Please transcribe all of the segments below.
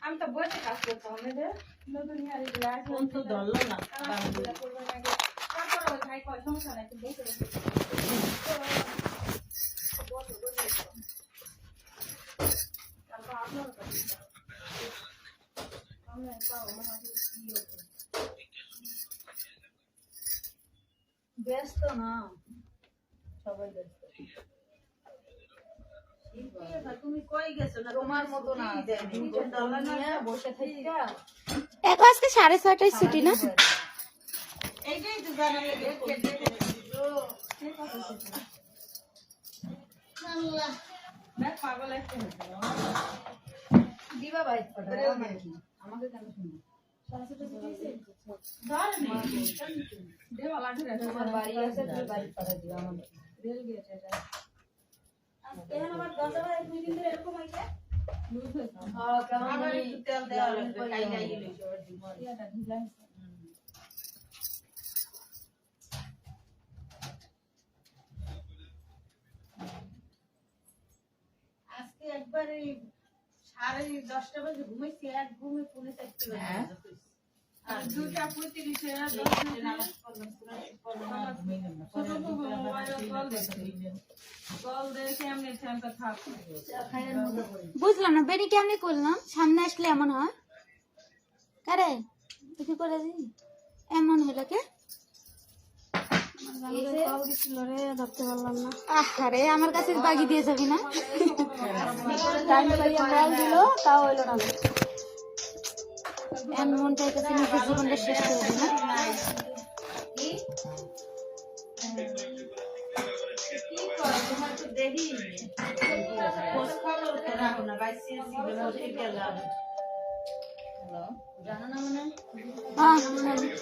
আমি তো বসে কাজ করতাম নতুন তো ধরলো না তারপর ভাই কয় সমস্যা নাই তুমি বসে ব্যস্ত না সবাই ব্যস্ত তুমি কই গেছো না তোমার মতো না বসে থাকা এখন আজকে 6:30টায় ছুটি না এইটাই তো জানালে পাগল একটা দিবা বাইক পাঠাও আমাকে কেন শুনো আমার বাড়ি আছে তুমি বাইক পাঠা দিও আমাকে রেল গেট এটা এখন আবার 10 2 দিন ধরে এরকম হইছে হ্যাঁ কেমন জানি তেল দেওয়া লাগবে খাই খাই গেলে এটা ঢিলা আজকে একবারে 10:30 বাজে ঘুমাইছি এক ঘুমে পুনে থাকতে পারি আর 2:35 নামাজ বুঝলাম না বেরি কেমনি করলাম সামনে আসলে এমন হয় কারে তুই কি করে দিই এমন হলো কে আরে আমার কাছে বাগি দিয়ে যাবি না কল দিল তাও হইলো না এমন চাইতেছি নিজের জীবনটা শেষ করে দিই না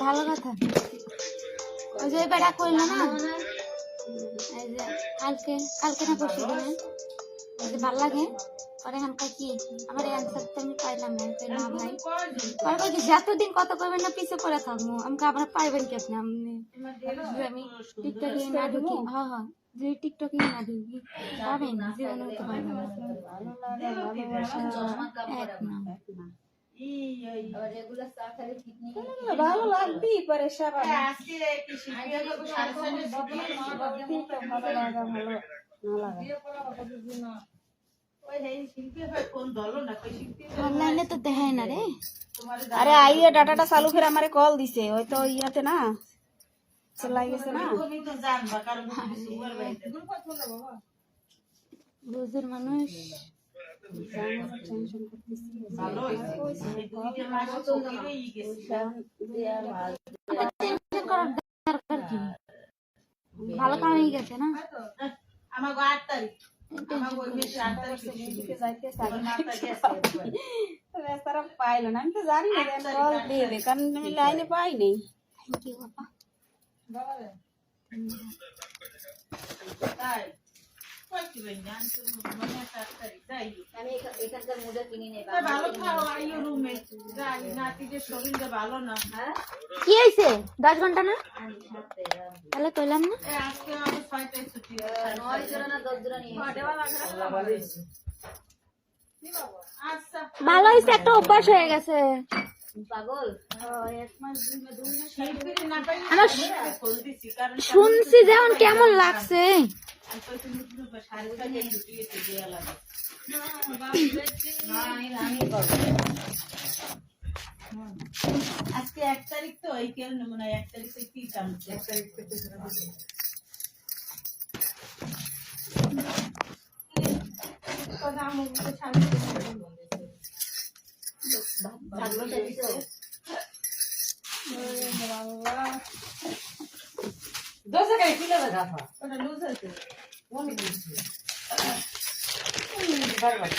ভালো কথা ওই যে বেড়া করলো না এই যে কালকে না পরশু দিনে ভালো লাগে আর এখানকার কি আমার এই অ্যান্সার তো আমি পাইলাম না না ভাই আর বলছি যতদিন কত করবেন না পিছিয়ে পড়ে থাকবো আমাকে আবার পাইবেন কি আপনি আমি টিকটকে না ঢুকি হ্যাঁ হ্যাঁ যে টিকটকে না ঢুকি পাবেন না জীবনে হতে পারবেন না ভালো লাগবি পরে সবাই ভালো লাগা ভালো না লাগা অনলাইনে তো দেখায় না রে আরে আইয়ে ডাটাটা চালু করে আমারে কল দিছে ওই তো ইয়াতে না চলাই গেছে না বুঝুর মানুষ ভালো কাম হয়ে গেছে না আমার 8 তারিখ পাইলো না আমি তো জানি না কল দিবে কারণ আমি লাইনে পাইনি থ্যাংক ইউ বাবা এখানকার মোজা কিনে নেই ভালো না কি হয়েছে 10 ঘন্টা না তাহলে কইলাম না ভালো হয়েছে একটা অভ্যাস হয়ে গেছে পাগল শুনছি যেমন কেমন লাগছে আজকে 1 তারিখ তো এই কারণে মনে হয় 1 তারিখে কি কাম 1 তারিখ থেকে শুরু হবে। কথা আমার তো শান্তি ভাগটা দিছো আল্লাহ দোসে গাই কিলো গাফা ওটা লুজ হয়েছে মনে দিছি বারবার